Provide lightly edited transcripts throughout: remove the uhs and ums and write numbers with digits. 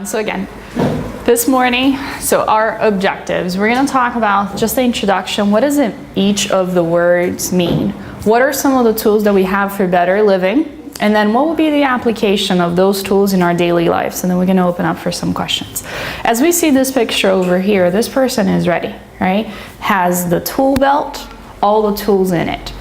So again, this morning, so our objectives, we're going to talk about just the introduction. What does each of the words mean? What are some of the tools that we have for better living? And then what will be the application of those tools in our daily lives? And then we're going to open up for some questions. As we see this picture over here, this person is ready, right? Has the tool belt, all the tools in it.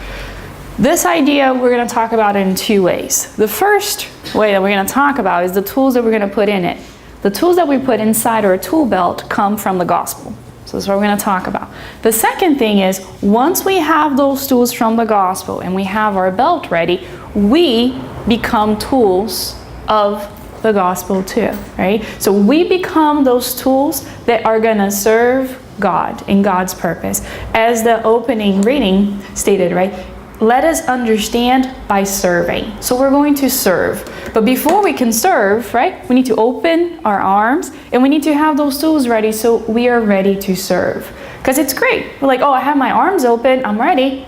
This idea we're going to talk about in two ways. The first way that we're going to talk about is the tools that we're going to put in it. The tools that we put inside our tool belt come from the gospel. So that's what we're going to talk about. The second thing is, once we have those tools from the gospel and we have our belt ready, we become tools of the gospel too, right? So we become those tools that are going to serve God in God's purpose. As the opening reading stated, right? Let us understand by serving. So we're going to serve. But before we can serve, right, we need to open our arms and we need to have those tools ready so we are ready to serve. Because it's great. We're like, oh, I have my arms open, I'm ready.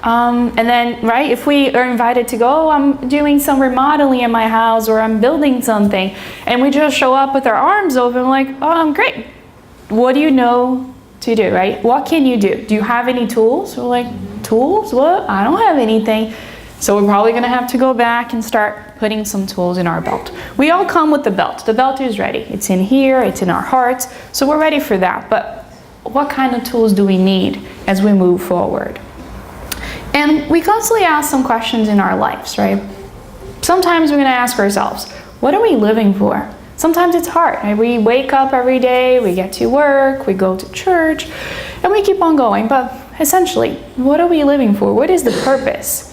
And then, right, if we are invited to go, I'm doing some remodeling in my house or I'm building something, and we just show up with our arms open, like, oh, I'm great. What do you know to do, right? What can you do? Do you have any tools? We're like, tools? What? I don't have anything. So we're probably going to have to go back and start putting some tools in our belt. We all come with the belt. The belt is ready. It's in here. It's in our hearts. So we're ready for that. But what kind of tools do we need as we move forward? And we constantly ask some questions in our lives, right? Sometimes we're going to ask ourselves, what are we living for? Sometimes it's hard. Right? We wake up every day, we get to work, we go to church, and we keep on going. But essentially, what are we living for? What is the purpose?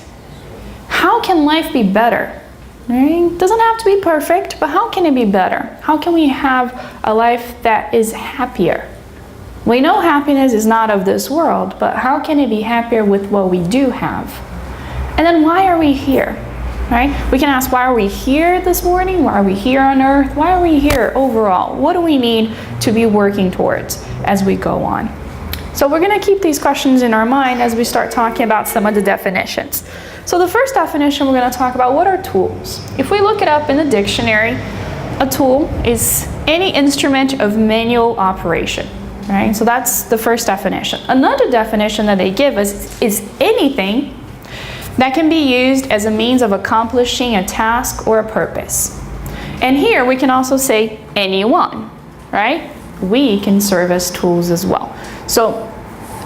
How can life be better? Right? It doesn't have to be perfect, but how can it be better? How can we have a life that is happier? We know happiness is not of this world, but how can it be happier with what we do have? And then why are we here? Right? We can ask, why are we here this morning? Why are we here on earth? Why are we here overall? What do we need to be working towards as we go on? So we're going to keep these questions in our mind as we start talking about some of the definitions. So the first definition we're going to talk about, what are tools? If we look it up in the dictionary, a tool is any instrument of manual operation. Right? So that's the first definition. Another definition that they give us is anything that can be used as a means of accomplishing a task or a purpose. And here we can also say anyone, right? We can serve as tools as well. So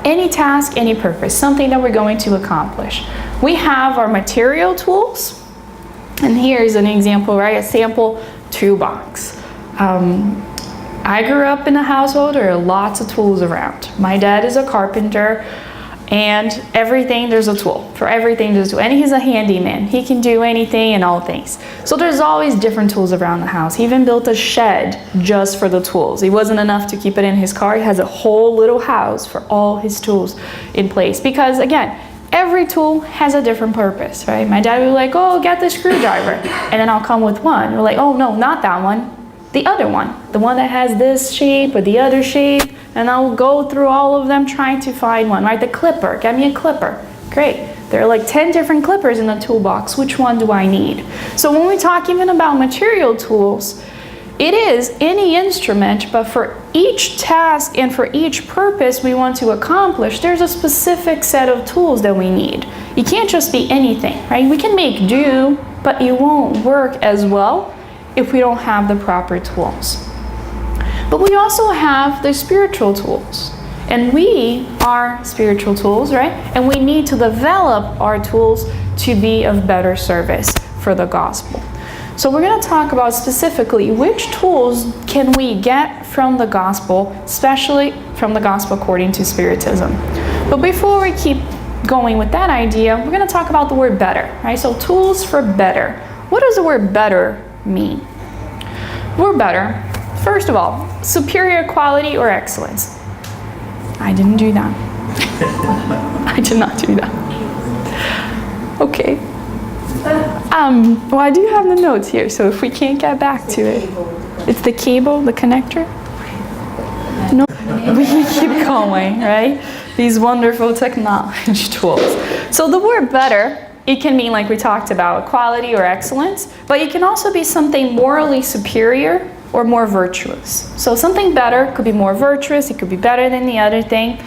any task, any purpose, something that we're going to accomplish. We have our material tools, and here's an example, right? A sample toolbox. I grew up in a household where there are lots of tools around. My dad is a carpenter, and everything there's a tool. For everything there's a tool. And he's a handyman. He can do anything and all things. So there's always different tools around the house. He even built a shed just for the tools. It wasn't enough to keep it in his car. He has a whole little house for all his tools in place. Because again, every tool has a different purpose, right? My dad would be like, oh, get the screwdriver. And then I'll come with one. We're like, oh, no, not that one. The other one. The one that has this shape or the other shape. And I'll go through all of them trying to find one, right? The clipper, get me a clipper. Great. There are like 10 different clippers in the toolbox. Which one do I need? So when we talk even about material tools, it is any instrument, but for each task and for each purpose we want to accomplish, there's a specific set of tools that we need. You can't just be anything, right? We can make do, but it won't work as well if we don't have the proper tools. But we also have the spiritual tools. And we are spiritual tools, right? And we need to develop our tools to be of better service for the gospel. So we're going to talk about specifically which tools can we get from the gospel, especially from the gospel according to Spiritism. But before we keep going with that idea, we're going to talk about the word better, right? So tools for better. What does the word better mean? Word better, first of all, superior quality or excellence. I didn't do that. I did not do that. Okay. Well, I do have the notes here, so if we can't get back to it. It's the cable, the connector? No, we can keep going, right? These wonderful technology tools. So the word better it can mean, like we talked about, quality or excellence, but it can also be something morally superior or more virtuous. So something better could be more virtuous, it could be better than the other thing.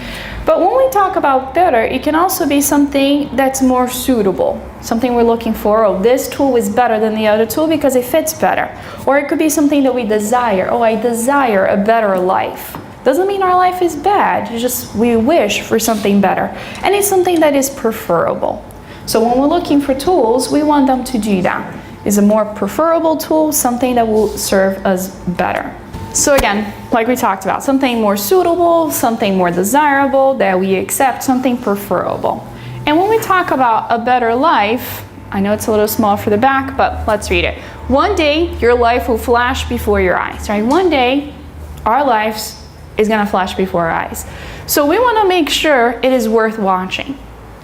But when we talk about better, it can also be something that's more suitable, something we're looking for. Oh, this tool is better than the other tool because it fits better. Or it could be something that we desire. Oh, I desire a better life. Doesn't mean our life is bad, it's just we wish for something better. And it's something that is preferable. So when we're looking for tools, we want them to do that. Is a more preferable tool, something that will serve us better. So again, like we talked about, something more suitable, something more desirable that we accept, something preferable. And when we talk about a better life, I know it's a little small for the back, but let's read it. One day, your life will flash before your eyes, right? One day, our lives is gonna flash before our eyes. So we wanna make sure it is worth watching,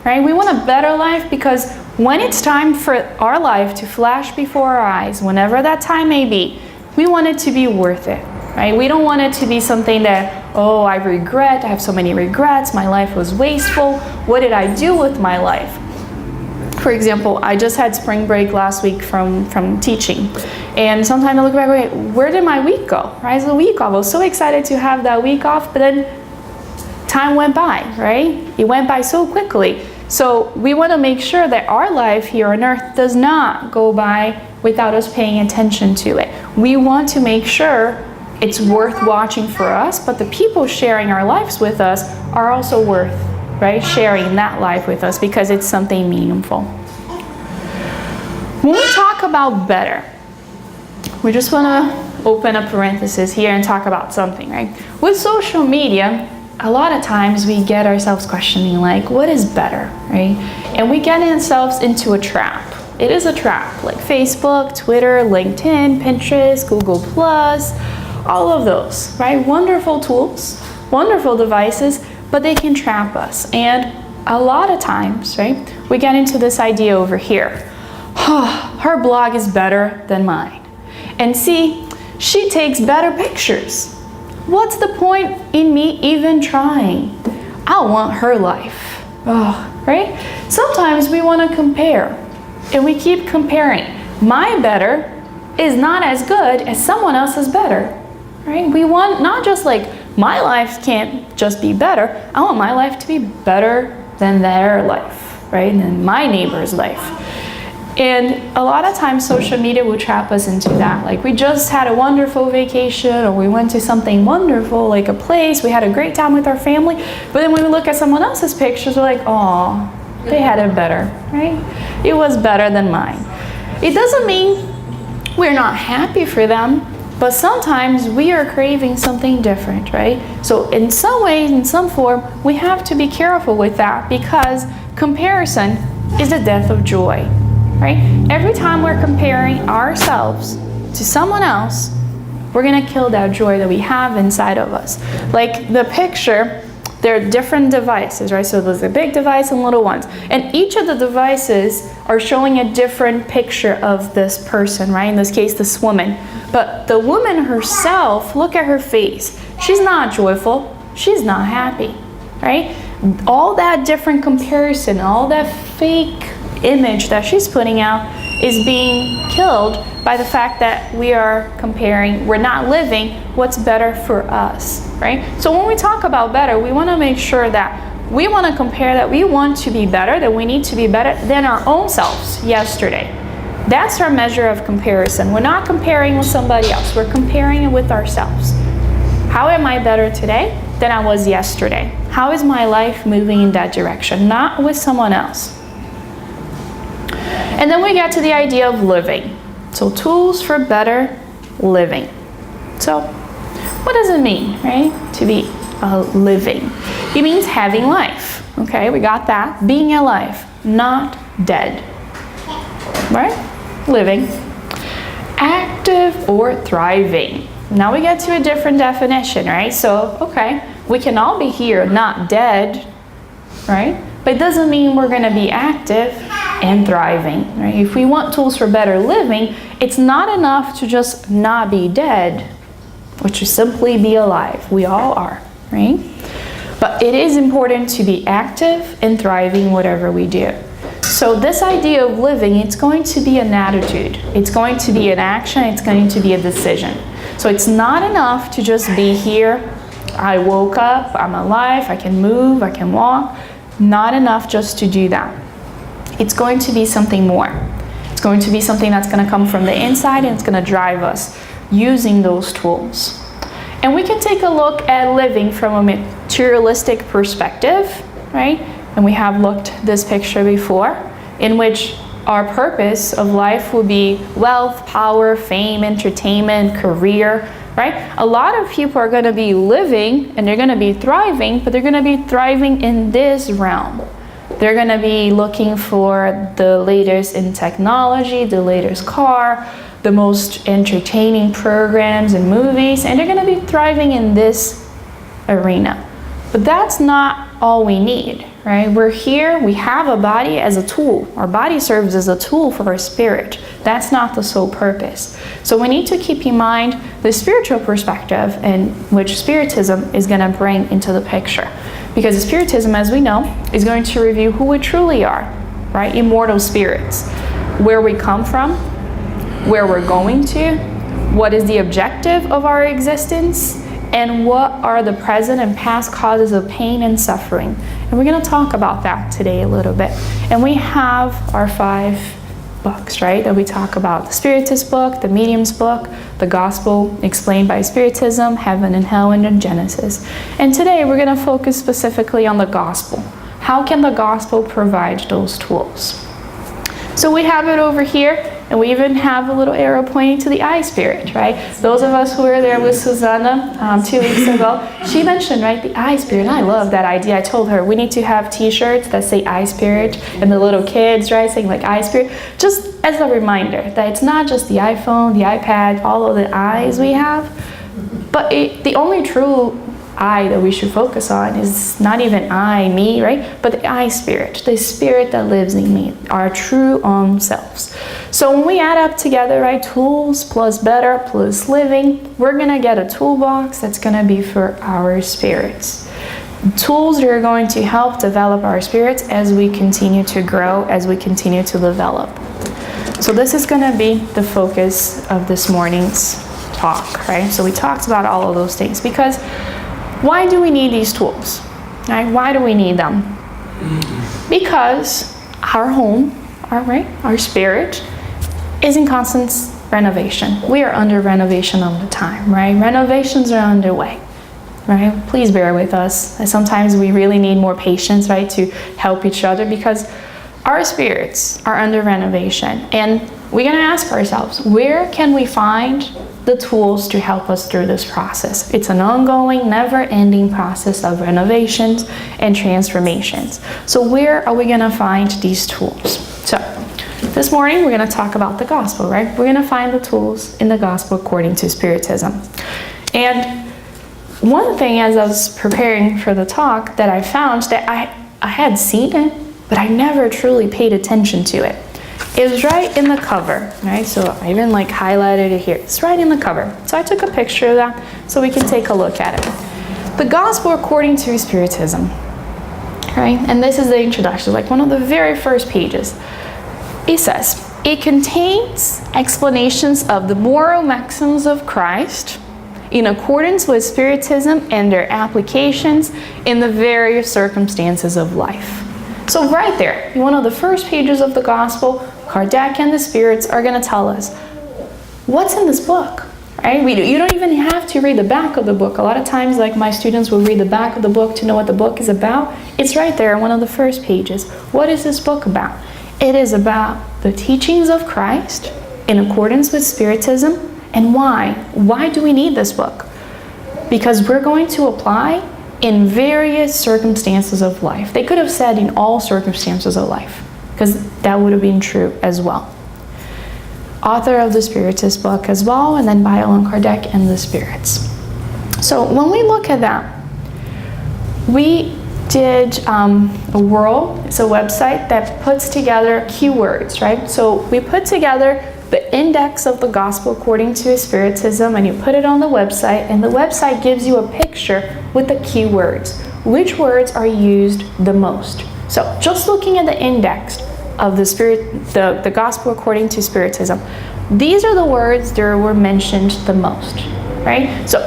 right? We want a better life because when it's time for our life to flash before our eyes, whenever that time may be, we want it to be worth it, right? We don't want it to be something that, oh, I regret, I have so many regrets, my life was wasteful, what did I do with my life? For example, I just had spring break last week from teaching, and sometimes I look back, wait, where did my week go, right? It's a week off. I was so excited to have that week off, but then time went by, right? It went by so quickly. So we want to make sure that our life here on earth does not go by without us paying attention to it. We want to make sure it's worth watching for us, but the people sharing our lives with us are also worth, right, sharing that life with us because it's something meaningful. When we talk about better, we just want to open a parenthesis here and talk about something, right? With social media, a lot of times we get ourselves questioning, like, what is better, right? And we get ourselves into a trap. It is a trap, like Facebook, Twitter, LinkedIn, Pinterest, Google+, all of those, right? Wonderful tools, wonderful devices, but they can trap us. And a lot of times, right, we get into this idea over here. Her blog is better than mine. And see, she takes better pictures. What's the point in me even trying? I want her life, right? Sometimes we want to compare, and we keep comparing. My better is not as good as someone else's better, right? We want not just like, my life can't just be better. I want my life to be better than their life, right? Than my neighbor's life. And a lot of times social media will trap us into that. Like, we just had a wonderful vacation, or we went to something wonderful, like a place, we had a great time with our family, but then when we look at someone else's pictures, we're like, oh, they had it better, right? It was better than mine. It doesn't mean we're not happy for them, but sometimes we are craving something different, right? So in some ways, in some form, we have to be careful with that, because comparison is the death of joy. Right? Every time we're comparing ourselves to someone else, we're gonna kill that joy that we have inside of us. Like the picture, there are different devices, right? So there's a big device and little ones. And each of the devices are showing a different picture of this person, right? In this case, this woman. But the woman herself, look at her face. She's not joyful, she's not happy, right? All that different comparison, all that fake image that she's putting out is being killed by the fact that we are comparing, we're not living what's better for us, right? So when we talk about better, we want to make sure that we want to compare, that we want to be better, that we need to be better than our own selves yesterday. That's our measure of comparison. We're not comparing with somebody else, we're comparing it with ourselves. How am I better today than I was yesterday? How is my life moving in that direction? Not with someone else. And then we get to the idea of living. So tools for better living. So what does it mean, right, to be living? It means having life. Okay, we got that. Being alive, not dead. Right? Living. Active or thriving. Now we get to a different definition, right? So, okay, we can all be here, not dead, right? But it doesn't mean we're going to be active and thriving, right? If we want tools for better living, it's not enough to just not be dead, which is simply be alive. We all are, right? But it is important to be active and thriving whatever we do. So So this idea of living, it's going to be an attitude. It's going to be an action. It's going to be a decision. So it's not enough to just be here. I woke up, I'm alive, I can move, I can walk. Not enough just to do that. It's going to be something more. It's going to be something that's going to come from the inside, and it's going to drive us using those tools. And we can take a look at living from a materialistic perspective, right? And we have looked at this picture before, in which our purpose of life will be wealth, power, fame, entertainment, career, right? A lot of people are going to be living and they're going to be thriving, but they're going to be thriving in this realm. They're going to be looking for the latest in technology, the latest car, the most entertaining programs and movies, and they're going to be thriving in this arena. But that's not all we need, right? We're here, we have a body as a tool. Our body serves as a tool for our spirit. That's not the sole purpose. So we need to keep in mind the spiritual perspective in which Spiritism is going to bring into the picture. Because Spiritism, as we know, is going to review who we truly are, right? Immortal spirits. Where we come from, where we're going to, what is the objective of our existence, and what are the present and past causes of pain and suffering. And we're going to talk about that today a little bit. And we have our 5 books, right, that we talk about. The Spiritist book, the Medium's book, the Gospel explained by Spiritism, Heaven and Hell, and the Genesis. And today we're going to focus specifically on the Gospel. How can the Gospel provide those tools? So we have it over here, and we even have a little arrow pointing to the I Spirit, right? Those of us who were there with Susanna 2 weeks ago, she mentioned, right, the I Spirit. I love that idea. I told her we need to have t-shirts that say I Spirit, and the little kids, right, saying like I Spirit, just as a reminder that it's not just the iPhone, the iPad, all of the I's we have, but the only true I that we should focus on is not even I, me, right? But the I Spirit, the spirit that lives in me, our true own selves. So when we add up together, right, tools plus better plus living, we're gonna get a toolbox that's gonna be for our spirits. Tools that are going to help develop our spirits as we continue to grow, as we continue to develop. So this is gonna be the focus of this morning's talk, right? So we talked about all of those things because why do we need these tools? Right? Why do we need them? Because our home, our spirit, is in constant renovation. We are under renovation all the time, right? Renovations are underway, right? Please bear with us. Sometimes we really need more patience, right, to help each other because our spirits are under renovation. And we're going to ask ourselves, where can we find the tools to help us through this process? It's an ongoing, never-ending process of renovations and transformations. So where are we going to find these tools? So this morning we're going to talk about the Gospel, right? We're going to find the tools in the Gospel according to Spiritism. And one thing as I was preparing for the talk that I found that I had seen it, but I never truly paid attention to it. It was right in the cover, right? So I even like highlighted it here. It's right in the cover. So I took a picture of that so we can take a look at it. The Gospel according to Spiritism, right? And this is the introduction, like one of the very first pages. It says, it contains explanations of the moral maxims of Christ in accordance with Spiritism and their applications in the various circumstances of life. So right there, in one of the first pages of the Gospel, Kardec and the spirits are going to tell us what's in this book, right? You don't even have to read the back of the book. A lot of times, like my students will read the back of the book to know what the book is about. It's right there in one of the first pages. What is this book about? It is about the teachings of Christ in accordance with Spiritism. And why? Why do we need this book? Because we're going to apply in various circumstances of life. They could have said in all circumstances of life, because that would have been true as well. Author of the Spiritist book as well, and then by Allan Kardec and the spirits. So when we look at that, we did a Whirl. It's a website that puts together keywords, right? So we put together the index of the Gospel according to Spiritism, and you put it on the website, and the website gives you a picture with the keywords. Which words are used the most? So just looking at the index, of the the gospel according to Spiritism, these are the words that were mentioned the most, right? So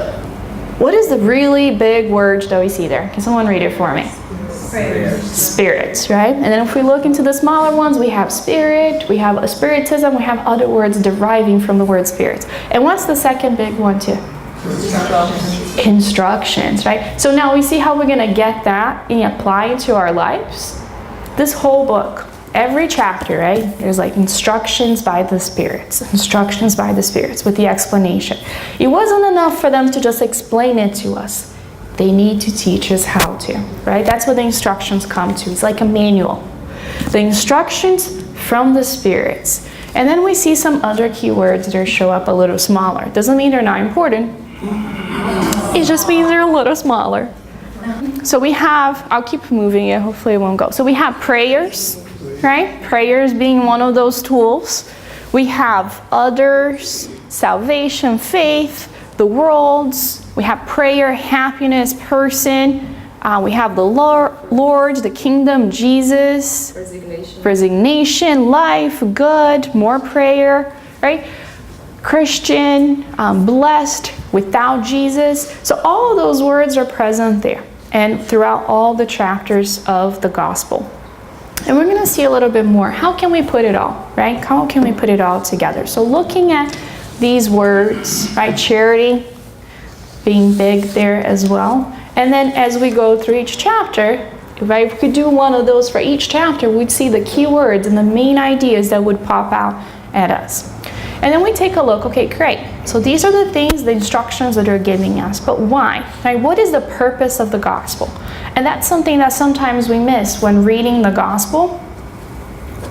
what is the really big word that we see there? Can someone read it for me? Spirits, right? And then if we look into the smaller ones, we have spirit, we have a spiritism, we have other words deriving from the word spirits. And what's the second big one too? Instructions, right? So now we see how we're going to get that and apply it to our lives. This whole book, every chapter, right? There's like instructions by the spirits with the explanation. It wasn't enough for them to just explain it to us. They need to teach us how to, right? That's what the instructions come to. It's like a manual. The instructions from the spirits. And then we see some other keywords that show up a little smaller. Doesn't mean they're not important. It just means they're a little smaller. So we have, I'll keep moving it, hopefully it won't go. So we have prayers, right? Prayers being one of those tools. We have others, salvation, faith, the worlds. We have prayer, happiness, person. We have the Lord, the kingdom, Jesus. Resignation, life, good, more prayer, right? Christian, blessed, without Jesus. So all of those words are present there and throughout all the chapters of the gospel. And we're going to see a little bit more. How can we put it all, right? How can we put it all together? So looking at these words, right? Charity being big there as well. And then as we go through each chapter, if I could do one of those for each chapter, we'd see the key words and the main ideas that would pop out at us. And then we take a look, okay, great. So these are the things, the instructions that are giving us, but why? Right? What is the purpose of the gospel? And that's something that sometimes we miss when reading the gospel,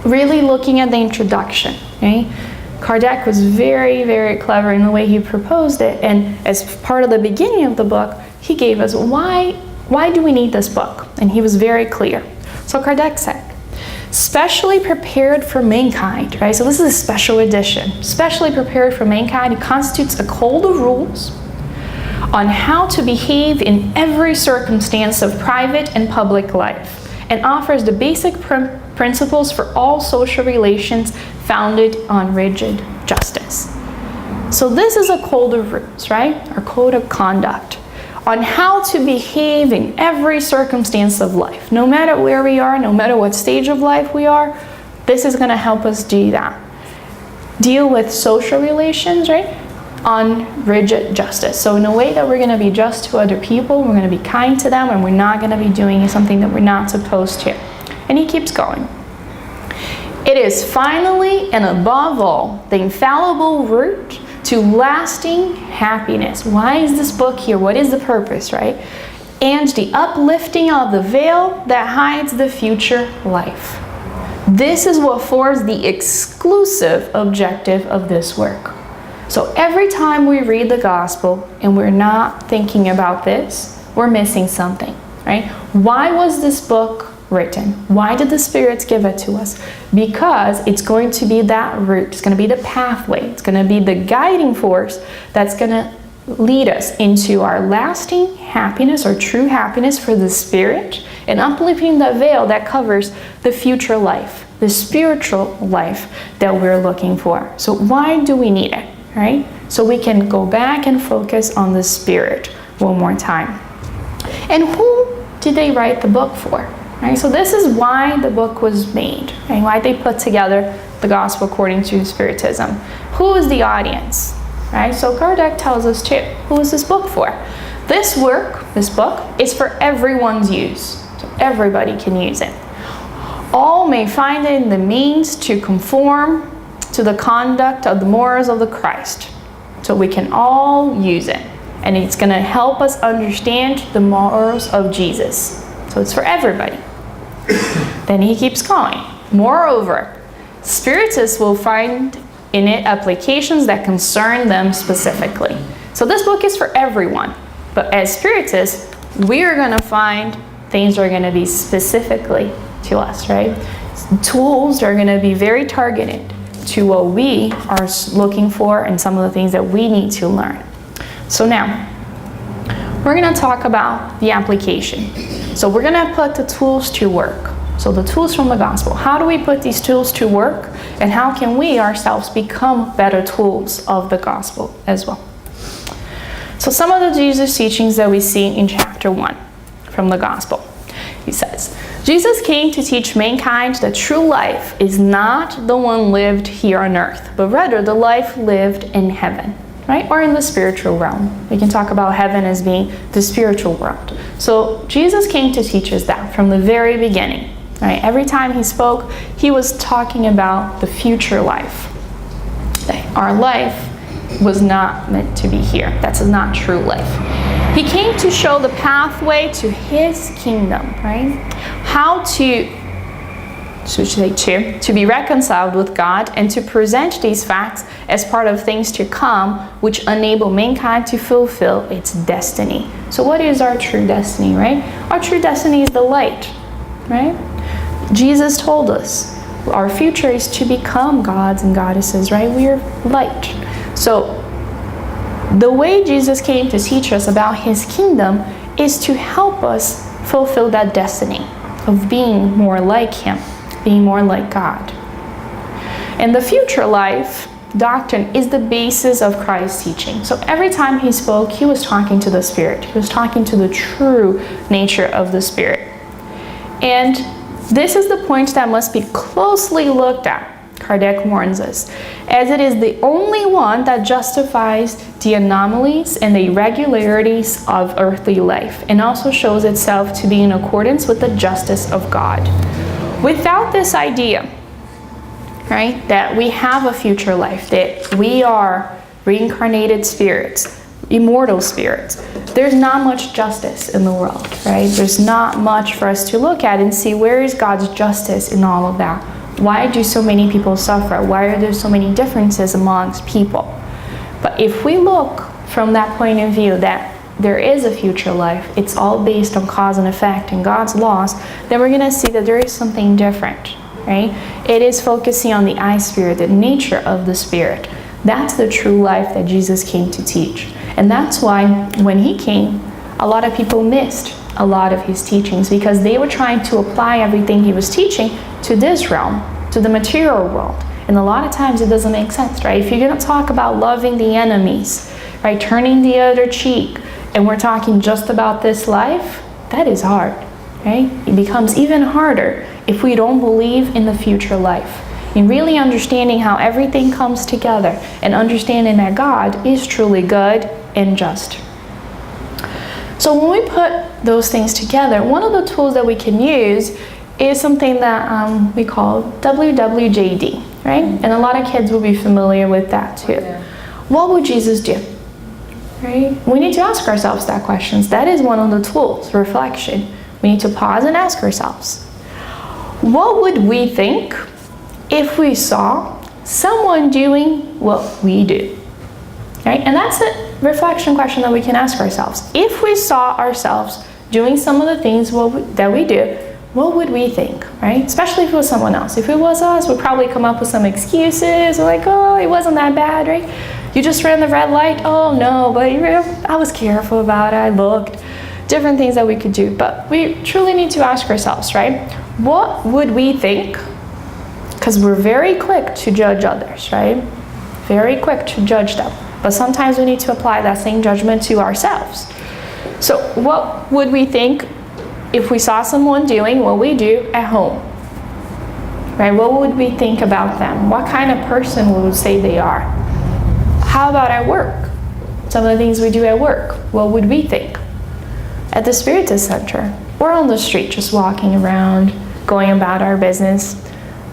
really looking at the introduction, right? Kardec was very, very clever in the way he proposed it, and as part of the beginning of the book, he gave us why do we need this book? And he was very clear. So Kardec said, specially prepared for mankind, right? So this is a special edition. Specially prepared for mankind, it constitutes a code of rules on how to behave in every circumstance of private and public life, and offers the basic principles for all social relations founded on rigid justice. So this is a code of rules, right? Our code of conduct on how to behave in every circumstance of life. No matter where we are, no matter what stage of life we are, this is going to help us do that. Deal with social relations, right? On rigid justice. So in a way that we're going to be just to other people, we're going to be kind to them, and we're not going to be doing something that we're not supposed to. And he keeps going. It is finally and above all the infallible route to lasting happiness. Why is this book here? What is the purpose, right? And the uplifting of the veil that hides the future life. This is what forms the exclusive objective of this work. So every time we read the gospel and we're not thinking about this, we're missing something, right? Why was this book written? Why did the spirits give it to us? Because it's going to be that route. It's going to be the pathway. It's going to be the guiding force that's going to lead us into our lasting happiness or true happiness for the spirit, and uplifting the veil that covers the future life, the spiritual life that we're looking for. So why do we need it, right? So we can go back and focus on the spirit one more time. And who did they write the book for? Right, so this is why the book was made, right? Why they put together the gospel according to Spiritism. Who is the audience? Right? So Kardec tells us too. Who is this book for? This book, is for everyone's use. So everybody can use it. All may find it in the means to conform to the conduct of the morals of the Christ. So we can all use it. And it's going to help us understand the morals of Jesus. So it's for everybody. Then he keeps going. Moreover, Spiritists will find in it applications that concern them specifically. So this book is for everyone. But as Spiritists, we are going to find things that are going to be specifically to us, right? Tools are going to be very targeted to what we are looking for and some of the things that we need to learn. So now, we're going to talk about the application. So we're going to put the tools to work. So the tools from the gospel. How do we put these tools to work? And how can we ourselves become better tools of the gospel as well? So some of the Jesus teachings that we see in chapter 1 from the gospel. He says, Jesus came to teach mankind that true life is not the one lived here on earth, but rather the life lived in heaven, right? Or in the spiritual realm. We can talk about heaven as being the spiritual world. So Jesus came to teach us that from the very beginning, right? Every time he spoke, he was talking about the future life. Our life was not meant to be here. That's not true life. He came to show the pathway to his kingdom, right? How to be reconciled with God and to present these facts as part of things to come, which enable mankind to fulfill its destiny. So what is our true destiny, right? Our true destiny is the light, right? Jesus told us our future is to become gods and goddesses, right? We are light. So the way Jesus came to teach us about his kingdom is to help us fulfill that destiny of being more like him, being more like God. And the future life doctrine is the basis of Christ's teaching. So every time he spoke, he was talking to the Spirit. He was talking to the true nature of the Spirit. And this is the point that must be closely looked at, Kardec warns us, as it is the only one that justifies the anomalies and the irregularities of earthly life, and also shows itself to be in accordance with the justice of God. Without this idea, right, that we have a future life, that we are reincarnated spirits, immortal spirits, there's not much justice in the world, right? There's not much for us to look at and see where is God's justice in all of that. Why do so many people suffer? Why are there so many differences amongst people? But if we look from that point of view that there is a future life, it's all based on cause and effect and God's laws, then we're going to see that there is something different, right? It is focusing on the I Spirit, the nature of the Spirit. That's the true life that Jesus came to teach. And that's why when he came, a lot of people missed a lot of his teachings because they were trying to apply everything he was teaching to this realm, to the material world. And a lot of times it doesn't make sense, right? If you're going to talk about loving the enemies, right, turning the other cheek, and we're talking just about this life, that is hard, right? It becomes even harder if we don't believe in the future life. And really understanding how everything comes together and understanding that God is truly good and just. So when we put those things together, one of the tools that we can use is something that we call WWJD, right? And a lot of kids will be familiar with that too. Yeah. What would Jesus do? Right? We need to ask ourselves that question. That is one of the tools, reflection. We need to pause and ask ourselves, what would we think if we saw someone doing what we do? Right? And that's a reflection question that we can ask ourselves. If we saw ourselves doing some of the things that we do, what would we think, right? Especially if it was someone else. If it was us, we'd probably come up with some excuses, like, oh, it wasn't that bad, right? You just ran the red light, oh no, but I was careful about it, I looked. Different things that we could do, but we truly need to ask ourselves, right? What would we think? Because we're very quick to judge others, right? Very quick to judge them. But sometimes we need to apply that same judgment to ourselves. So what would we think if we saw someone doing what we do at home? Right? What would we think about them? What kind of person would we say they are? How about at work? Some of the things we do at work, what would we think? At the Spiritism Center, or on the street, just walking around, going about our business.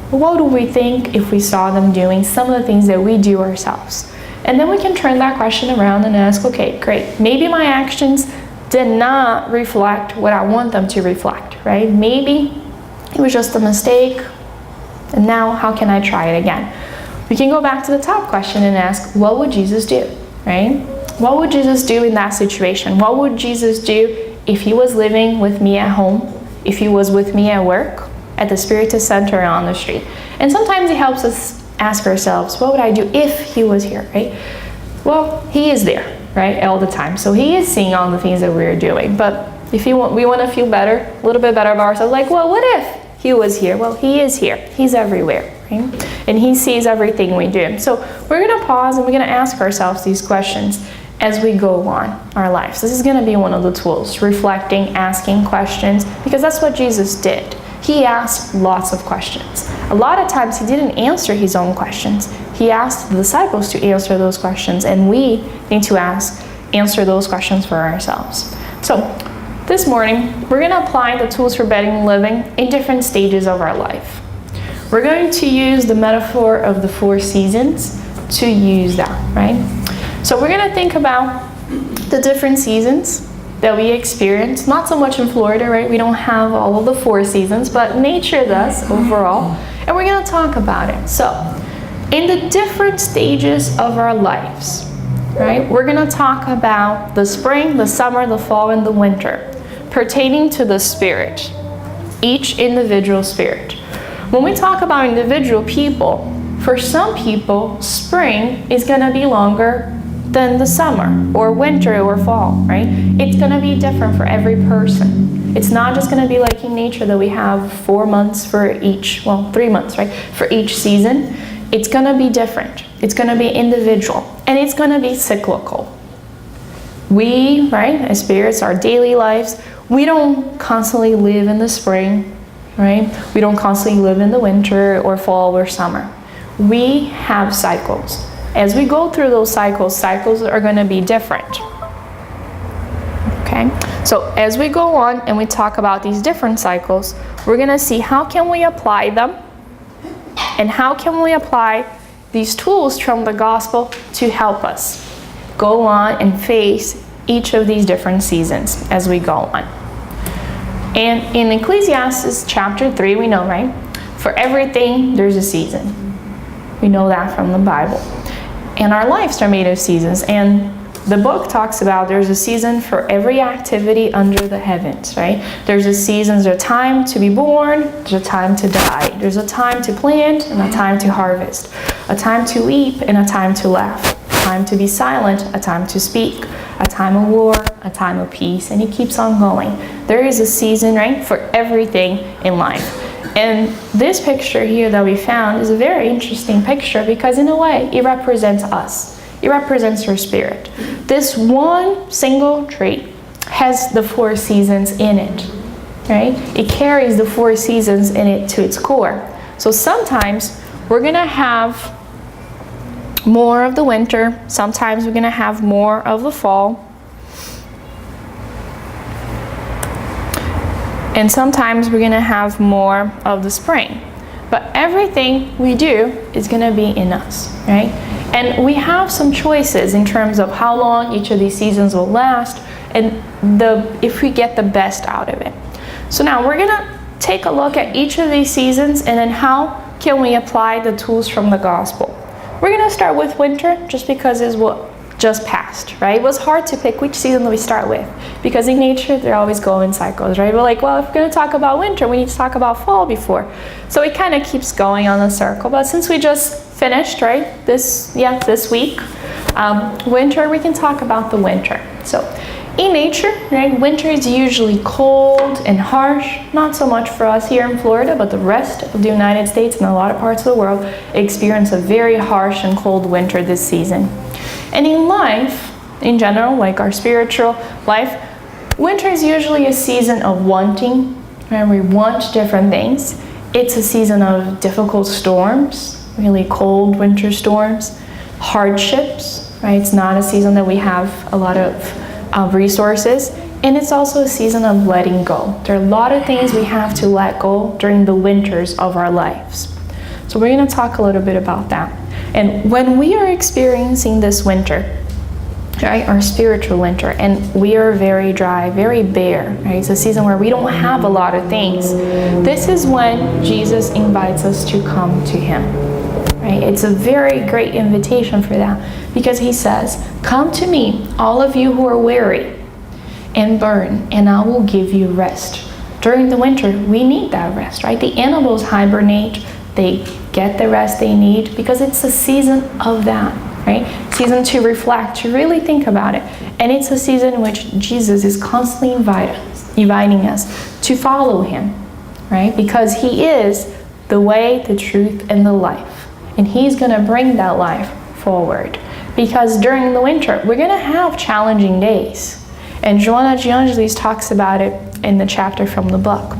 What would we think if we saw them doing some of the things that we do ourselves? And then we can turn that question around and ask, okay, great. Maybe my actions did not reflect what I want them to reflect, right? Maybe it was just a mistake, and now how can I try it again? We can go back to the top question and ask, what would Jesus do, right? What would Jesus do in that situation? What would Jesus do if he was living with me at home, if he was with me at work, at the Spiritism Center, or on the street? And sometimes it helps us ask ourselves, what would I do if he was here, right? Well, he is there, right, all the time. So he is seeing all the things that we're doing. But if we want to feel better, a little bit better about ourselves, like, well, what if he was here. Well, he is here. He's everywhere, right? And he sees everything we do. So we're going to pause and we're going to ask ourselves these questions as we go on our lives. This is going to be one of the tools, reflecting, asking questions, because that's what Jesus did. He asked lots of questions. A lot of times he didn't answer his own questions. He asked the disciples to answer those questions, and we need to answer those questions for ourselves. So this morning, we're going to apply the tools for better living in different stages of our life. We're going to use the metaphor of the 4 seasons to use that, right? So we're going to think about the different seasons that we experience, not so much in Florida, right? We don't have all of the 4 seasons, but nature does overall, and we're going to talk about it. So in the different stages of our lives, right, we're going to talk about the spring, the summer, the fall, and the winter, pertaining to the spirit, each individual spirit. When we talk about individual people, for some people, spring is going to be longer than the summer or winter or fall, right? It's going to be different for every person. It's not just going to be like in nature that we have 4 months for each, well, 3 months, right? For each season. It's going to be different. It's going to be individual, and it's going to be cyclical. We, right, as spirits, our daily lives, we don't constantly live in the spring, right? We don't constantly live in the winter or fall or summer. We have cycles. As we go through those cycles, cycles are going to be different. Okay? So as we go on and we talk about these different cycles, we're going to see how can we apply them and how can we apply these tools from the gospel to help us go on and face each of these different seasons as we go on. And in Ecclesiastes chapter 3, we know, right? For everything, there's a season. We know that from the Bible. And our lives are made of seasons. And the book talks about there's a season for every activity under the heavens, right? There's a season, there's a time to be born, there's a time to die. There's a time to plant and a time to harvest. A time to weep and a time to laugh. A time to be silent, a time to speak. A time of war, a time of peace. And it keeps on going. There is a season, right, for everything in life. And this picture here that we found is a very interesting picture because in a way it represents us. It represents your spirit. This one single tree has the 4 seasons in it, right? It carries the 4 seasons in it to its core. So sometimes we're going to have more of the winter. Sometimes we're going to have more of the fall. And sometimes we're going to have more of the spring. But everything we do is going to be in us, right? And we have some choices in terms of how long each of these seasons will last and if we get the best out of it. So now we're going to take a look at each of these seasons and then how can we apply the tools from the gospel. We're going to start with winter just because it's what just passed, right? It was hard to pick which season we start with because in nature they're always going in cycles, right? We're like, well, if we're going to talk about winter, we need to talk about fall before. So it kind of keeps going on the circle. But since we just finished, right, this week, winter, we can talk about the winter. So in nature, right, winter is usually cold and harsh, not so much for us here in Florida, but the rest of the United States and a lot of parts of the world experience a very harsh and cold winter this season. And in life, in general, like our spiritual life, winter is usually a season of wanting, right? We want different things. It's a season of difficult storms, really cold winter storms, hardships, right? It's not a season that we have a lot of resources. And it's also a season of letting go. There are a lot of things we have to let go during the winters of our lives. So we're going to talk a little bit about that. And when we are experiencing this winter, right, our spiritual winter, and we are very dry, very bare, right? It's a season where we don't have a lot of things. This is when Jesus invites us to come to him, right? It's a very great invitation for that because he says, come to me, all of you who are weary and burdened, and I will give you rest. During the winter, we need that rest, right? The animals hibernate, they get the rest they need because it's a season of that, right? Season to reflect, to really think about it. And it's a season in which Jesus is constantly inviting us to follow him, right? Because he is the way, the truth, and the life. And he's going to bring that life forward. Because during the winter, we're going to have challenging days. And Joanna de Angelis talks about it in the chapter from the book.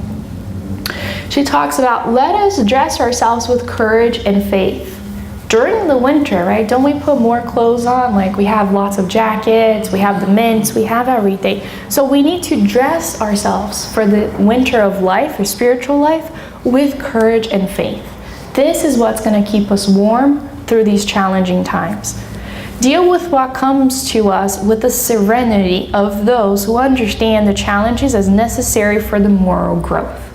She talks about, let us dress ourselves with courage and faith. During the winter, right, don't we put more clothes on? Like, we have lots of jackets, we have the mints, we have everything. So we need to dress ourselves for the winter of life, or spiritual life, with courage and faith. This is what's going to keep us warm through these challenging times. Deal with what comes to us with the serenity of those who understand the challenges as necessary for the moral growth.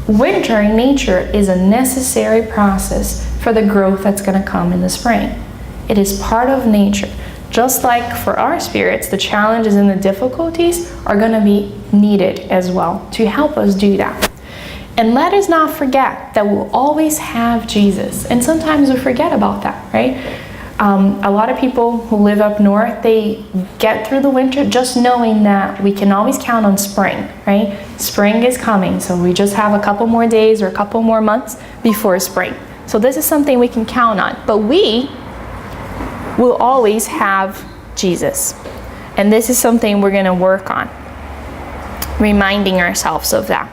Winter in nature is a necessary process for the growth that's going to come in the spring. It is part of nature. Just like for our spirits, the challenges and the difficulties are going to be needed as well to help us do that. And let us not forget that we'll always have Jesus. And sometimes we forget about that, right? A lot of people who live up north, they get through the winter just knowing that we can always count on spring, right? Spring is coming, so we just have a couple more days or a couple more months before spring. So this is something we can count on. But we will always have Jesus. And this is something we're going to work on, reminding ourselves of that.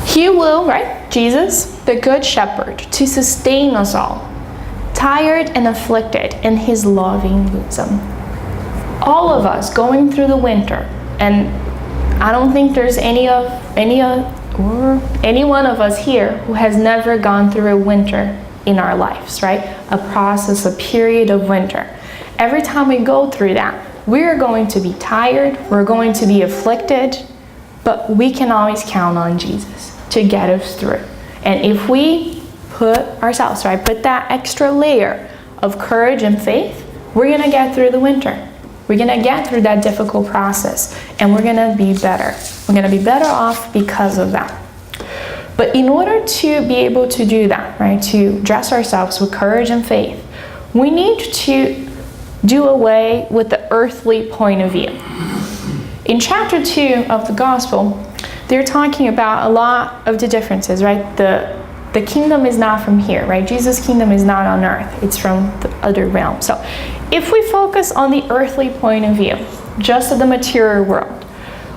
He will, right, Jesus, the Good Shepherd, to sustain us all, tired and afflicted in his loving bosom. All of us going through the winter, and I don't think there's any one of us here who has never gone through a winter in our lives, right? A process, a period of winter. Every time we go through that, we're going to be tired, we're going to be afflicted, but we can always count on Jesus to get us through. And if we put ourselves, right, put that extra layer of courage and faith, we're going to get through the winter. We're going to get through that difficult process, and we're going to be better. We're going to be better off because of that. But in order to be able to do that, right, to dress ourselves with courage and faith, we need to do away with the earthly point of view. In chapter 2 of the Gospel, they're talking about a lot of the differences, right? The kingdom is not from here, right? Jesus' kingdom is not on earth. It's from the other realm. So if we focus on the earthly point of view, just of the material world,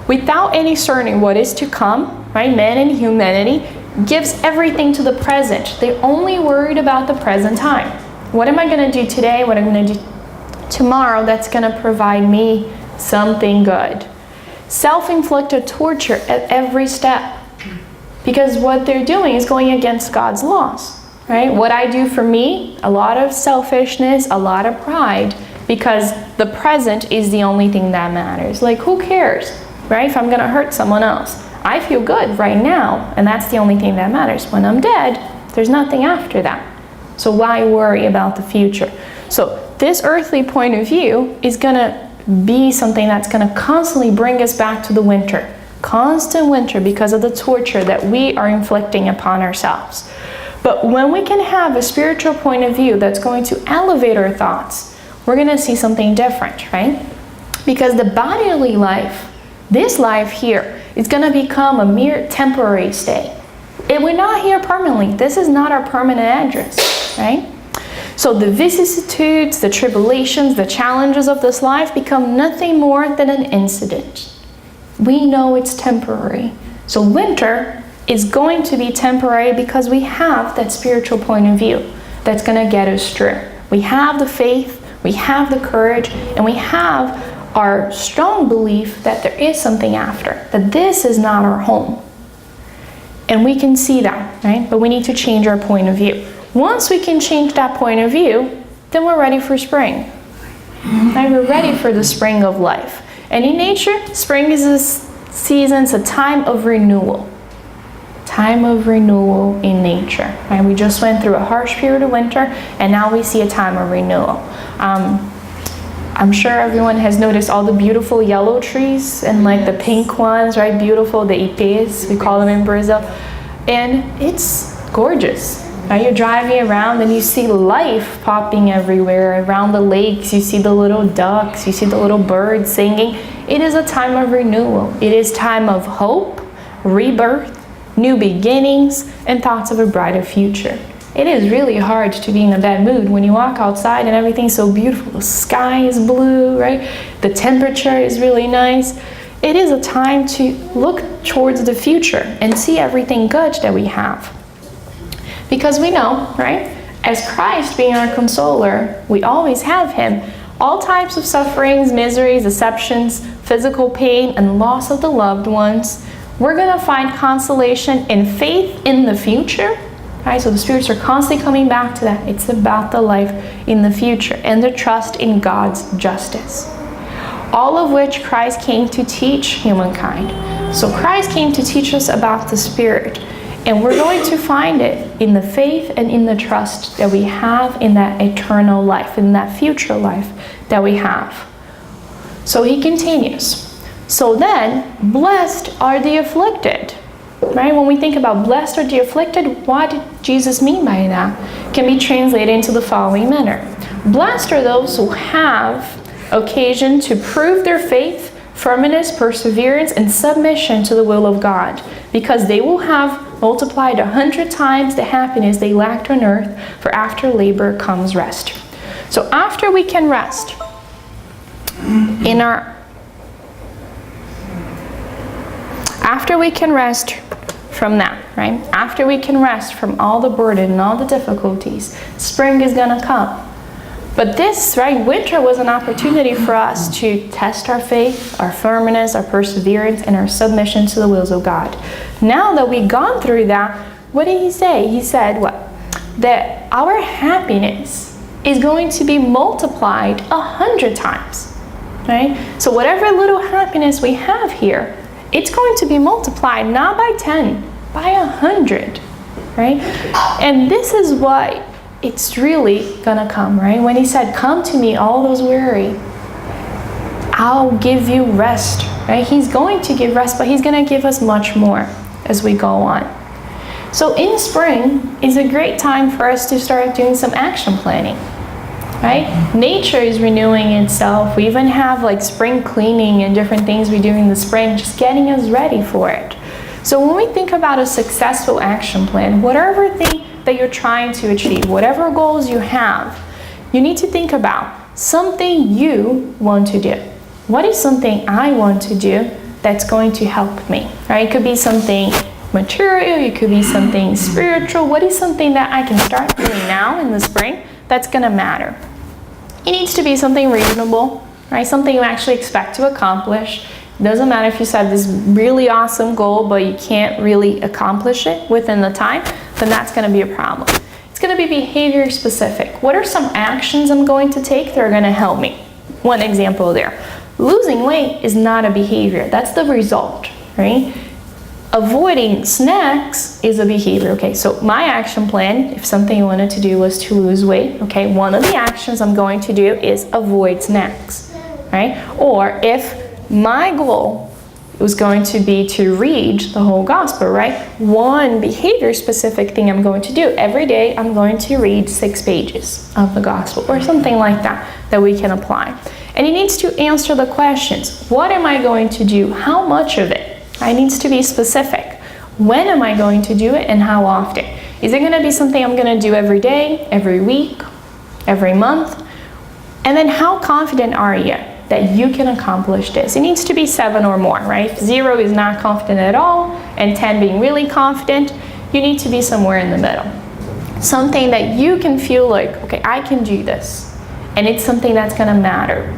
without any discerning what is to come, right? Man and humanity gives everything to the present. They're only worried about the present time. What am I going to do today? What am I going to do tomorrow that's going to provide me something good? Self-inflicted torture at every step, because what they're doing is going against God's laws, right? What I do for me, a lot of selfishness, a lot of pride, because the present is the only thing that matters. Like, who cares, right? If I'm going to hurt someone else, I feel good right now, and that's the only thing that matters. When I'm dead, there's nothing after that. So why worry about the future? So this earthly point of view is going to be something that's going to constantly bring us back to the winter. Constant winter, because of the torture that we are inflicting upon ourselves. But when we can have a spiritual point of view that's going to elevate our thoughts, we're going to see something different, right? Because the bodily life, this life here, is going to become a mere temporary stay. And we're not here permanently. This is not our permanent address, right? So the vicissitudes, the tribulations, the challenges of this life become nothing more than an incident. We know it's temporary. So winter is going to be temporary because we have that spiritual point of view that's going to get us through. We have the faith, we have the courage, and we have our strong belief that there is something after, that this is not our home. And we can see that, right? But we need to change our point of view. Once we can change that point of view, then we're ready for spring. Right? We're ready for the spring of life. And in nature, spring is a season, it's a time of renewal. Time of renewal in nature. Right? We just went through a harsh period of winter, and now we see a time of renewal. I'm sure everyone has noticed all the beautiful yellow trees and like the pink ones, right? Beautiful, the ipês, we call them in Brazil. And it's gorgeous. Right? You're driving around and you see life popping everywhere. Around the lakes, you see the little ducks, you see the little birds singing. It is a time of renewal. It is time of hope, rebirth, new beginnings, and thoughts of a brighter future. It is really hard to be in a bad mood when you walk outside and everything's so beautiful. The sky is blue, right? The temperature is really nice. It is a time to look towards the future and see everything good that we have. Because we know, right? As Christ being our consoler, we always have Him. All types of sufferings, miseries, deceptions, physical pain, and loss of the loved ones, we're going to find consolation in faith in the future. Right? So the spirits are constantly coming back to that. It's about the life in the future and the trust in God's justice. All of which Christ came to teach humankind. So Christ came to teach us about the Spirit. And we're going to find it in the faith and in the trust that we have in that eternal life, in that future life that we have. So he continues. So then, blessed are the afflicted. Right? When we think about blessed are the afflicted, what did Jesus mean by that? Can be translated into the following manner. Blessed are those who have occasion to prove their faith, firmness, perseverance, and submission to the will of God, because they will have multiplied 100 times the happiness they lacked on earth, for after labor comes rest. So after we can rest in our from that, right? After we can rest from all the burden and all the difficulties, spring is gonna come. But this, right, winter was an opportunity for us to test our faith, our firmness, our perseverance, and our submission to the wills of God. Now that we've gone through that, what did he say? He said what? That our happiness is going to be multiplied 100 times, right? So whatever little happiness we have here, it's going to be multiplied not by 10, by 100, right? And this is what it's really gonna come, right? When he said, come to me, all those weary, I'll give you rest, right? He's going to give rest, but he's gonna give us much more as we go on. So in spring is a great time for us to start doing some action planning, right? Nature is renewing itself. We even have like spring cleaning and different things we do in the spring, just getting us ready for it. So when we think about a successful action plan, whatever thing that you're trying to achieve, whatever goals you have, you need to think about something you want to do. What is something I want to do that's going to help me, right? It could be something material, it could be something spiritual. What is something that I can start doing now in the spring that's gonna matter? It needs to be something reasonable, right? Something you actually expect to accomplish. It doesn't matter if you set this really awesome goal, but you can't really accomplish it within the time, then that's gonna be a problem. It's gonna be behavior specific. What are some actions I'm going to take that are gonna help me? One example there. Losing weight is not a behavior, that's the result, right? Avoiding snacks is a behavior. Okay, so my action plan, if something I wanted to do was to lose weight, okay, one of the actions I'm going to do is avoid snacks, right? Or if my goal was going to be to read the whole gospel, right? One behavior specific thing I'm going to do. Every day I'm going to read 6 pages of the gospel or something like that we can apply. And it needs to answer the questions. What am I going to do? How much of it? It needs to be specific. When am I going to do it and how often? Is it going to be something I'm going to do every day, every week, every month? And then how confident are you that you can accomplish this? It needs to be 7 or more, right? 0 is not confident at all, and 10 being really confident. You need to be somewhere in the middle. Something that you can feel like, okay, I can do this. And it's something that's going to matter.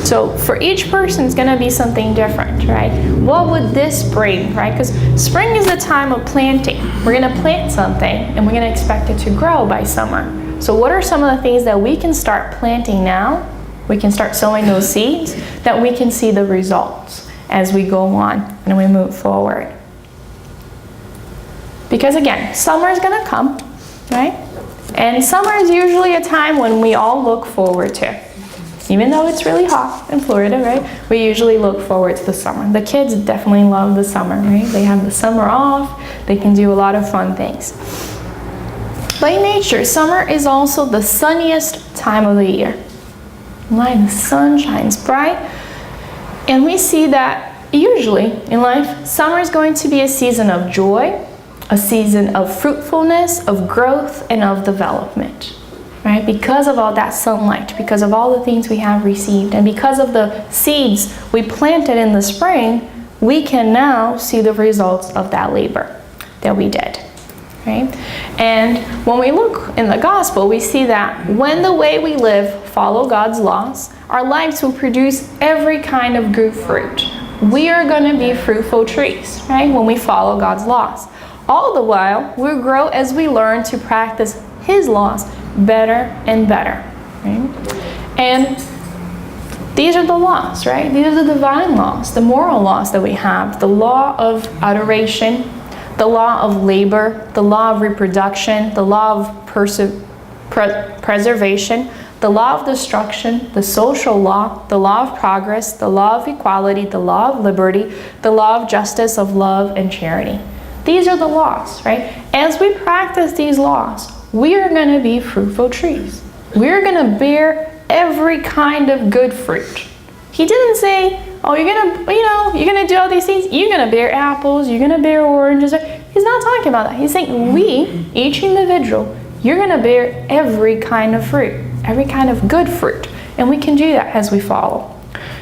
So for each person, it's going to be something different, right? What would this bring, right? Because spring is the time of planting. We're going to plant something, and we're going to expect it to grow by summer. So what are some of the things that we can start planting now? We can start sowing those seeds that we can see the results as we go on and we move forward. Because again, summer is going to come, right? And summer is usually a time when we all look forward to. Even though it's really hot in Florida, right? We usually look forward to the summer. The kids definitely love the summer, right? They have the summer off. They can do a lot of fun things. By nature, summer is also the sunniest time of the year. Right? The sun shines bright. And we see that usually in life, summer is going to be a season of joy, a season of fruitfulness, of growth, and of development. Right? Because of all that sunlight, because of all the things we have received, and because of the seeds we planted in the spring, we can now see the results of that labor that we did. Right? And when we look in the gospel, we see that when the way we live follow God's laws, our lives will produce every kind of good fruit. We are going to be fruitful trees, right? When we follow God's laws. All the while, we'll grow as we learn to practice His laws better and better. Right? And these are the laws, right? These are the divine laws, the moral laws that we have. The law of adoration, the law of labor, the law of reproduction, the law of preservation, the law of destruction, the social law, the law of progress, the law of equality, the law of liberty, the law of justice, of love, and charity. These are the laws, right? As we practice these laws, we are going to be fruitful trees. We're going to bear every kind of good fruit. He didn't say, oh, you're going to do all these things. You're going to bear apples. You're going to bear oranges. He's not talking about that. He's saying we, each individual, you're going to bear every kind of fruit, every kind of good fruit. And we can do that as we follow.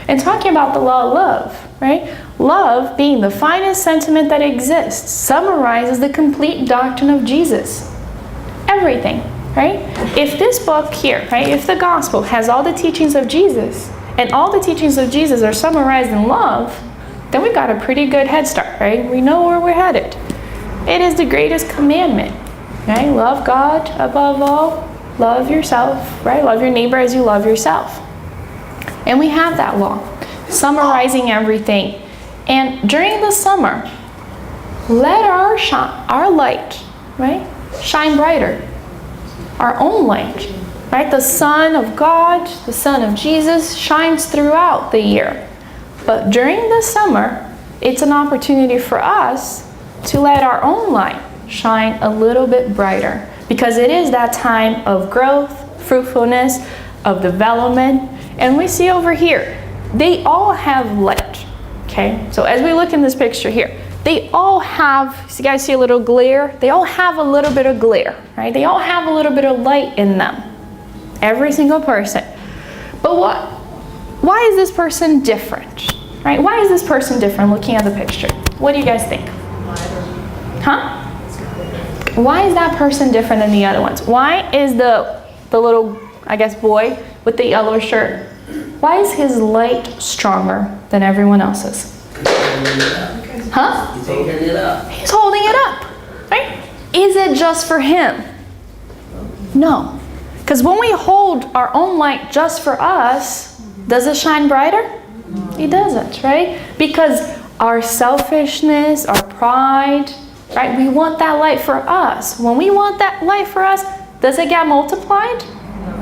And talking about the law of love, right? Love, being the finest sentiment that exists, summarizes the complete doctrine of Jesus. Everything, right? If this book here, right, if the gospel has all the teachings of Jesus, and all the teachings of Jesus are summarized in love, then we got a pretty good head start, right? We know where we're headed. It is the greatest commandment, right? Love God above all, love yourself, right? Love your neighbor as you love yourself. And we have that law, summarizing everything. And during the summer, let our light, right, shine brighter. Our own light, right? The Son of God, the Son of Jesus shines throughout the year. But during the summer, it's an opportunity for us to let our own light shine a little bit brighter, because it is that time of growth, fruitfulness, of development. And we see over here, they all have light, okay? So as we look in this picture here, they all have, so you guys see a little glare? They all have a little bit of glare, right? They all have a little bit of light in them. Every single person. But why is this person different, right? Why is this person different looking at the picture? What do you guys think? Huh? Why is that person different than the other ones? Why is the little, I guess, boy with the yellow shirt, why is his light stronger than everyone else's? Huh? He's holding it up. He's holding it up, right? Is it just for him? No. Because when we hold our own light just for us, does it shine brighter? It doesn't, right? Because our selfishness, our pride, right? We want that light for us. When we want that light for us, does it get multiplied?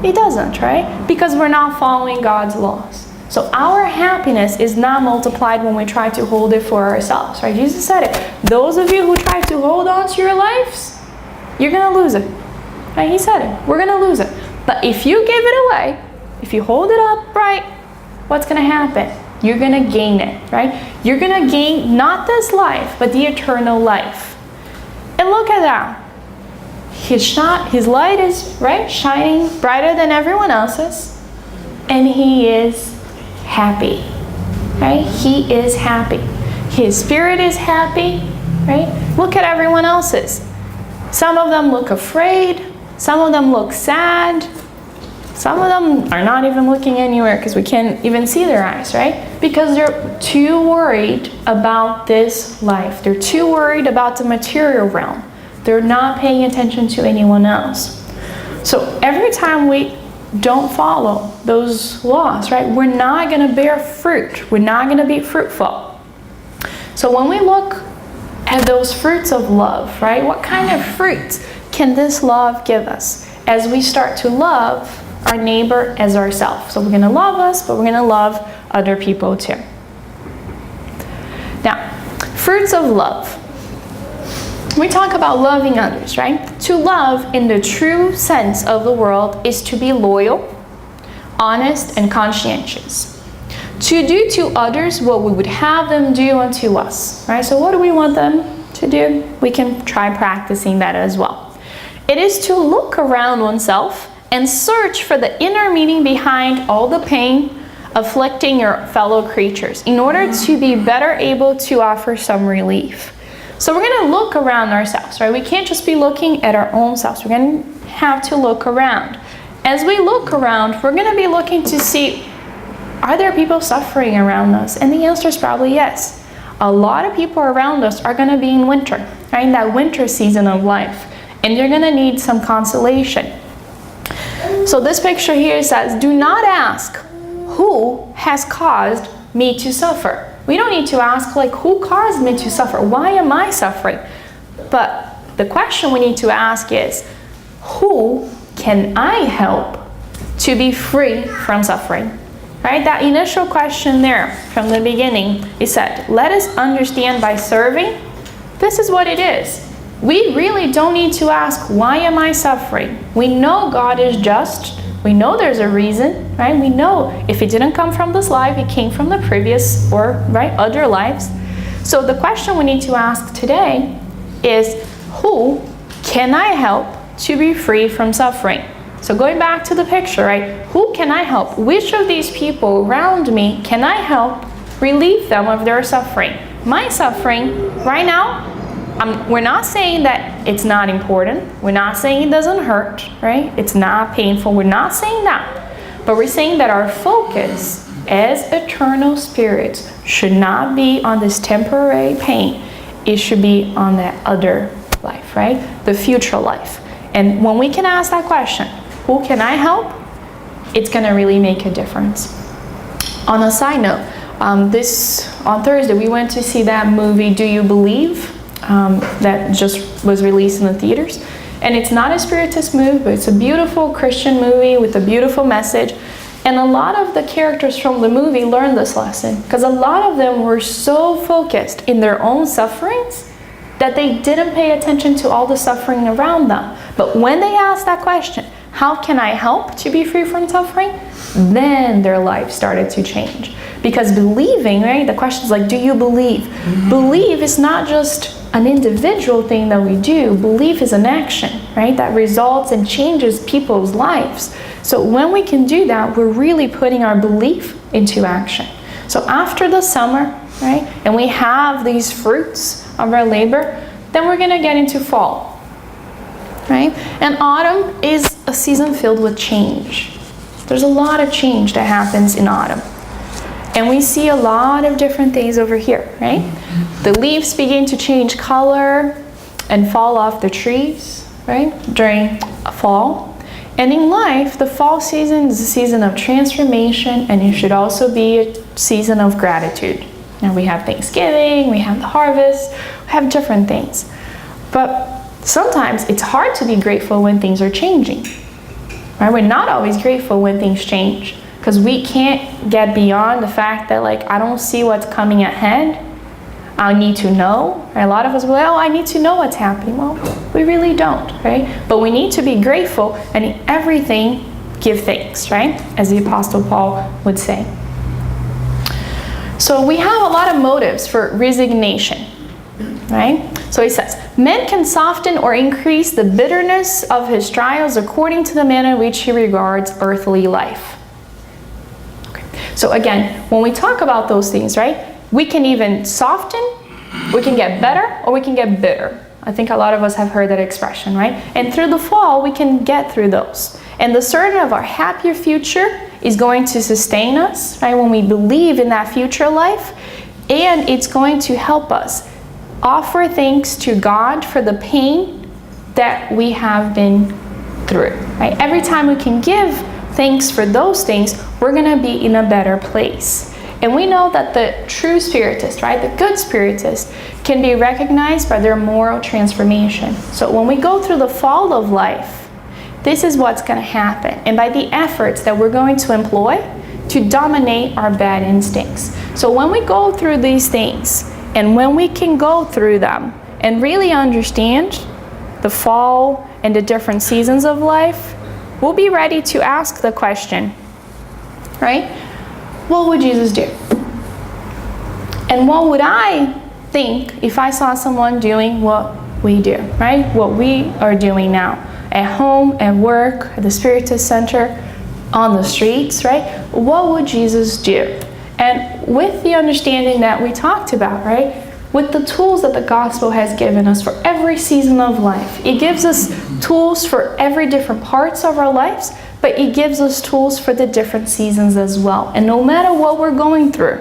It doesn't, right? Because we're not following God's laws. So our happiness is not multiplied when we try to hold it for ourselves, right? Jesus said it. Those of you who try to hold on to your lives, you're going to lose it. Right? He said it. We're going to lose it. But if you give it away, if you hold it up right, what's going to happen? You're going to gain it, right? You're going to gain not this life, but the eternal life. And look at that. His light is, right, shining brighter than everyone else's. And he is happy, right? He is happy. His spirit is happy, right? Look at everyone else's. Some of them look afraid. Some of them look sad. Some of them are not even looking anywhere because we can't even see their eyes, right? Because they're too worried about this life. They're too worried about the material realm. They're not paying attention to anyone else. So every time we don't follow those laws, right, we're not going to bear fruit. We're not going to be fruitful. So when we look at those fruits of love, right, what kind of fruits can this love give us as we start to love our neighbor as ourselves? So we're going to love us, but we're going to love other people too. Now, fruits of love. We talk about loving others, right? To love in the true sense of the word is to be loyal, honest, and conscientious. to do to others what we would have them do unto us, right? So what do we want them to do? We can try practicing that as well. It is to look around oneself and search for the inner meaning behind all the pain afflicting your fellow creatures in order to be better able to offer some relief. So we're going to look around ourselves, right? We can't just be looking at our own selves. We're going to have to look around. As we look around, we're going to be looking to see, are there people suffering around us? And the answer is probably yes. A lot of people around us are going to be in winter, right? In that winter season of life. And you're going to need some consolation. So this picture here says, do not ask who has caused me to suffer. We don't need to ask, like, who caused me to suffer? Why am I suffering? But the question we need to ask is, who can I help to be free from suffering? Right? That initial question there from the beginning, it said, let us understand by serving. This is what it is. We really don't need to ask, why am I suffering? We know God is just. We know there's a reason, right? We know if it didn't come from this life, it came from the previous or, right, other lives. So the question we need to ask today is, who can I help to be free from suffering? So going back to the picture, right? Who can I help? Which of these people around me can I help relieve them of their suffering? My suffering right now, we're not saying that it's not important. We're not saying it doesn't hurt, right? It's not painful. We're not saying that. But we're saying that our focus as eternal spirits should not be on this temporary pain. It should be on that other life, right? The future life. And when we can ask that question, who can I help? It's going to really make a difference. On a side note, on Thursday, we went to see that movie, Do You Believe? That just was released in the theaters. And it's not a Spiritist movie, but it's a beautiful Christian movie with a beautiful message. And a lot of the characters from the movie learned this lesson, because a lot of them were so focused in their own sufferings that they didn't pay attention to all the suffering around them. But when they asked that question, how can I help to be free from suffering? Then their life started to change. Because believing, right? The question is like, do you believe? Mm-hmm. Believe is not just an individual thing that we do. Belief is an action, right? That results and changes people's lives. So when we can do that, we're really putting our belief into action. So after the summer, right? And we have these fruits of our labor, then we're gonna get into fall, right? And autumn is a season filled with change. There's a lot of change that happens in autumn. And we see a lot of different things over here, right? The leaves begin to change color and fall off the trees, right? During fall. And in life, the fall season is a season of transformation, and it should also be a season of gratitude. Now we have Thanksgiving, we have the harvest, we have different things. But sometimes it's hard to be grateful when things are changing, right? We're not always grateful when things change, because we can't get beyond the fact that, like, I don't see what's coming ahead. I need to know. Right? A lot of us will, oh, I need to know what's happening. Well, we really don't, right? But we need to be grateful, and in everything, give thanks, right? As the Apostle Paul would say. So we have a lot of motives for resignation, right? So he says, man can soften or increase the bitterness of his trials according to the manner in which he regards earthly life. Okay. So again, when we talk about those things, right? We can even soften, we can get better, or we can get bitter. I think a lot of us have heard that expression, right? And through the fall, we can get through those. And the certain of our happier future is going to sustain us, right? When we believe in that future life, and it's going to help us offer thanks to God for the pain that we have been through, right? Every time we can give thanks for those things, we're gonna be in a better place. And we know that the true Spiritist, right, the good Spiritist, can be recognized by their moral transformation. So when we go through the fall of life, this is what's going to happen. And by the efforts that we're going to employ to dominate our bad instincts. So when we go through these things, and when we can go through them and really understand the fall and the different seasons of life, we'll be ready to ask the question, right? what would Jesus do? And what would I think if I saw someone doing what we do, right? What we are doing now, at home, at work, at the Spiritist Center, on the streets, right? What would Jesus do? And with the understanding that we talked about, right? With the tools that the gospel has given us for every season of life. It gives us tools for every different parts of our lives, but it gives us tools for the different seasons as well. And no matter what we're going through,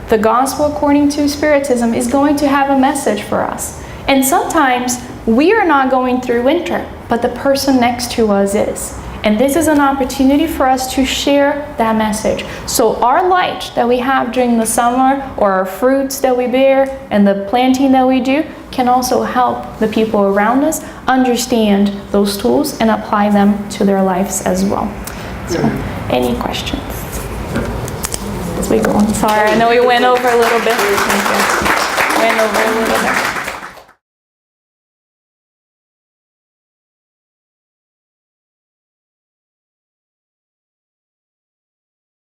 the gospel, according to Spiritism, is going to have a message for us. And sometimes we are not going through winter, but the person next to us is. And this is an opportunity for us to share that message. So our light that we have during the summer, or our fruits that we bear, and the planting that we do, can also help the people around us understand those tools and apply them to their lives as well. So, any questions? As we go on. Sorry, I know we went over a little bit. Went over a little bit.